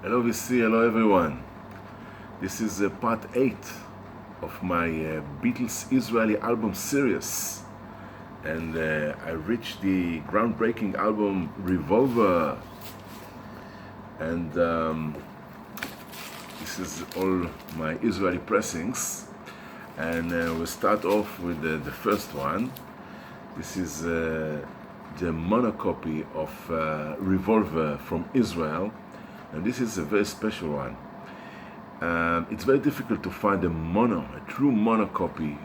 Hello VC, hello everyone. This is part 8 of my Beatles Israeli album series, and I reached the groundbreaking album Revolver, and this is all my Israeli pressings, and we'll start off with the first one. This is the monocopy of Revolver from Israel, and this is a very special one. It's very difficult to find a true monocopy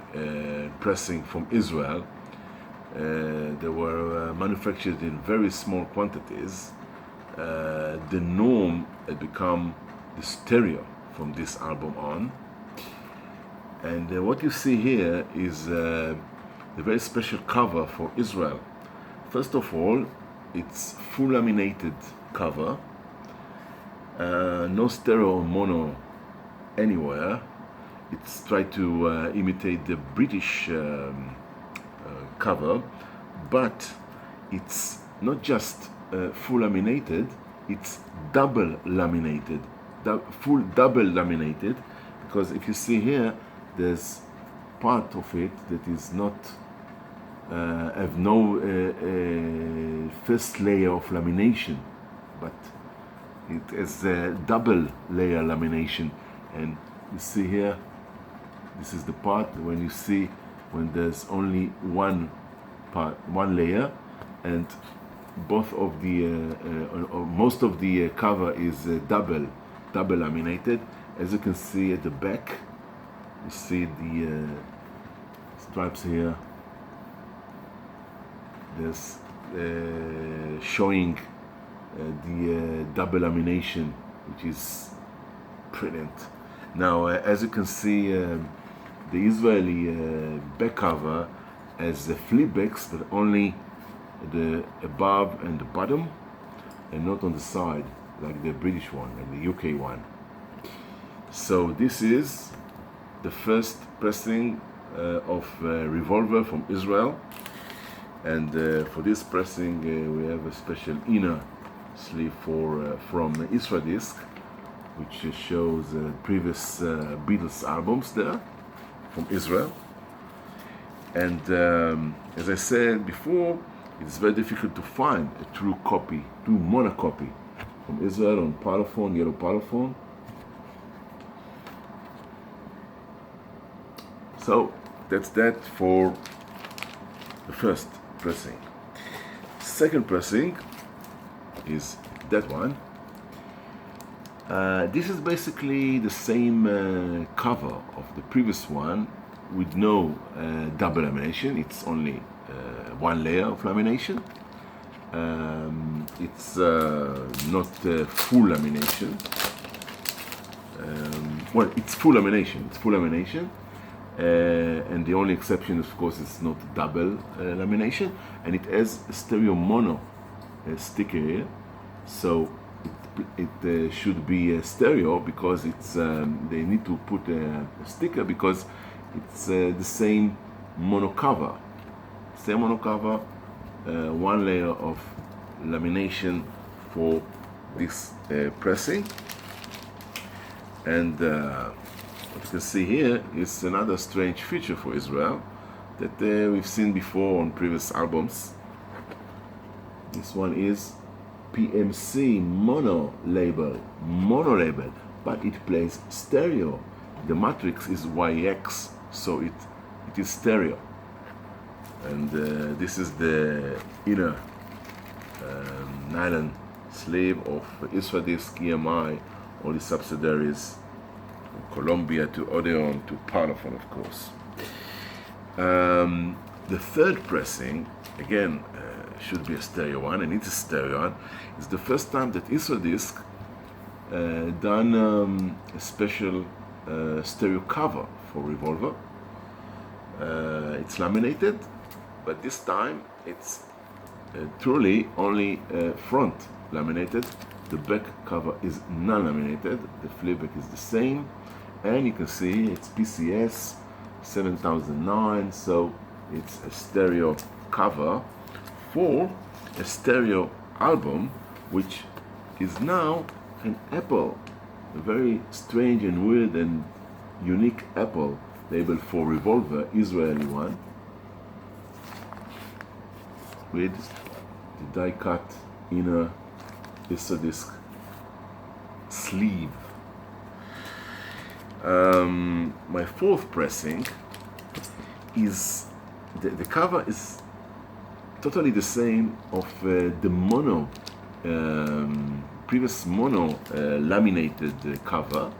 pressing from Israel. They were manufactured in very small quantities. The norm had become the stereo from this album on. And what you see here is a very special cover for Israel. First of all, it's full laminated cover. No stereo or mono anywhere. It's tried to imitate the British cover, but it's not just full laminated, it's double laminated, full double laminated, because if you see here, there's part of it that is not have no first layer of lamination, but it has a double layer lamination. And you see here, this is the part when there's only one layer, and both of the most of the cover is double laminated. As you can see at the back, you see the stripes here. There's showing the double lamination, which is brilliant. Now, as you can see, the Israeli back cover has the flipbacks, but only the above and the bottom, and not on the side like the British one and the UK one. So this is the first pressing of Revolver from Israel, and for this pressing we have a special inner sleeve from Isra Disc, which shows previous Beatles albums there from Israel. And as I said before, it's very difficult to find a true monocopy from Israel on parlophone, yellow parlophone. So that's that for the first pressing. Second pressing is that one. This is basically the same cover of the previous one with no double lamination. It's only one layer of lamination. It's not full lamination. Well, it's full lamination. And the only exception, of course, is not double lamination. And it has a stereo mono sticker here. So it should be a stereo, because it's they need to put a sticker because it's the same mono cover. One layer of lamination for this pressing. And what you can see here is another strange feature for Israel that we've seen before on previous albums. This one is PMC mono label, but it plays stereo. The matrix is YX, so it is stereo. And this is the inner nylon sleeve of Isra Disc, EMI, all the subsidiaries, from Columbia to Odeon to Parlophone, of course. The third pressing, again, should be a stereo one, and it's a stereo one. It's the first time that Isra Disc done a special stereo cover for Revolver. It's laminated, but this time it's truly only front laminated. The back cover is non-laminated. The flipback is the same, and you can see it's PCS 7009, so it's a stereo cover for a stereo album, which is now an apple, a very strange and weird and unique apple labeled for Revolver, Israeli one, with the die-cut inner disc sleeve. My fourth pressing is the cover is totally the same of the mono previous mono laminated cover,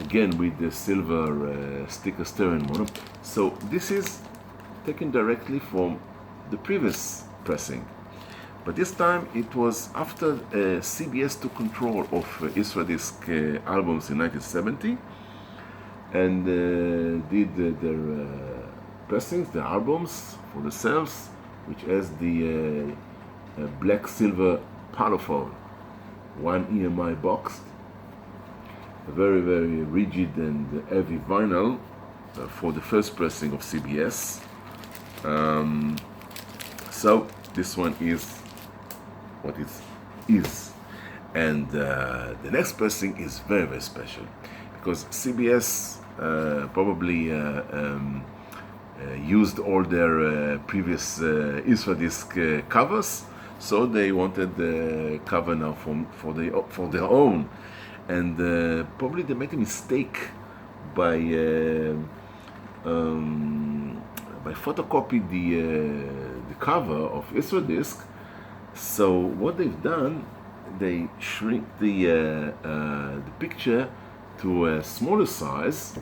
again with the silver sticker styrene mono. So this is taken directly from the previous pressing, but this time it was after CBS took control of Isradisc albums in 1970 and did their pressings, the albums for themselves, which has the black silver parlophone, one EMI boxed, a very rigid and heavy vinyl for the first pressing of CBS. So this one is what it is, and the next pressing is very special because CBS probably used all their previous Isradisc covers, so they wanted the cover now for their own, and probably they made a mistake by photocopy the cover of Isradisc. So what they've done, they shrink the picture to a smaller size,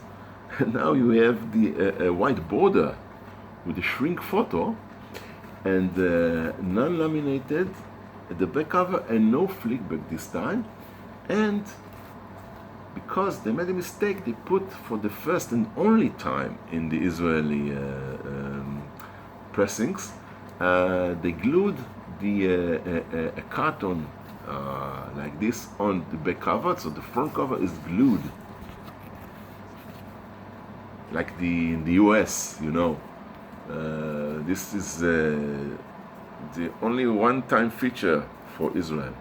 and now you have the white border with a shrink photo and non-laminated at the back cover and no flick back this time. And because they made a mistake, they put for the first and only time in the Israeli pressings, they glued a carton like this on the back cover, so the front cover is glued like in the US, you know. This is the only one-time feature for Israel.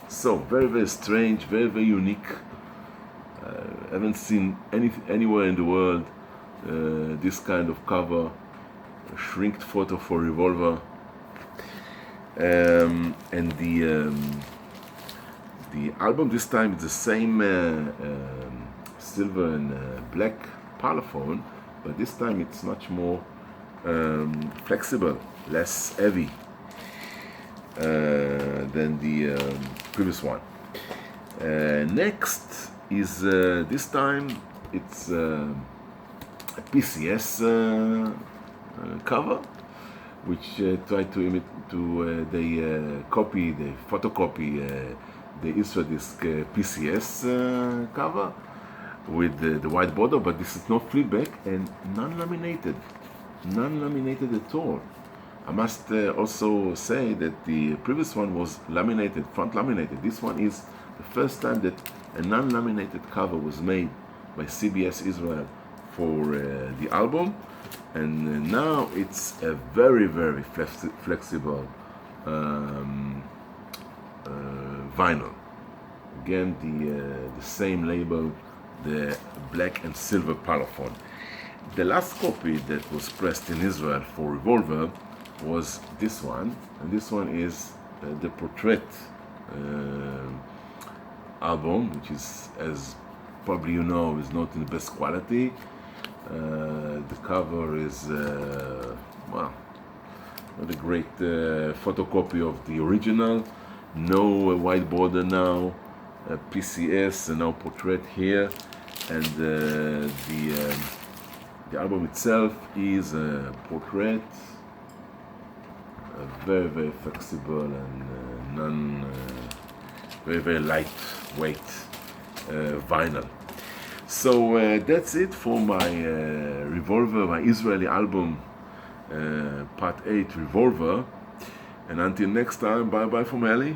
So very strange, very unique. I haven't seen anywhere in the world this kind of cover, a shrinked photo for Revolver, and the album this time is the same silver and black parlophone, but this time it's much more flexible, less heavy than the previous one. Next is this time it's a PCS cover, which tried to they photocopy the Isradisc PCS cover with the white border, but this is not flipback and non-laminated at all. I must also say that the previous one was laminated, front laminated. This one is the first time that a non-laminated cover was made by CBS Israel for the album, and now it's a very flexible vinyl. Again, the same label, the black and silver parlophone. The last copy that was pressed in Israel for Revolver was this one, and this one is the Portrait album, which is, as probably you know, is not in the best quality. The cover is well, not a great photocopy of the original. No white border now, PCS, and now Portrait here, and the album itself is a Portrait, a very flexible and very lightweight vinyl. So that's it for my Revolver, my Israeli album, Part 8 Revolver. And until next time, bye from Eli.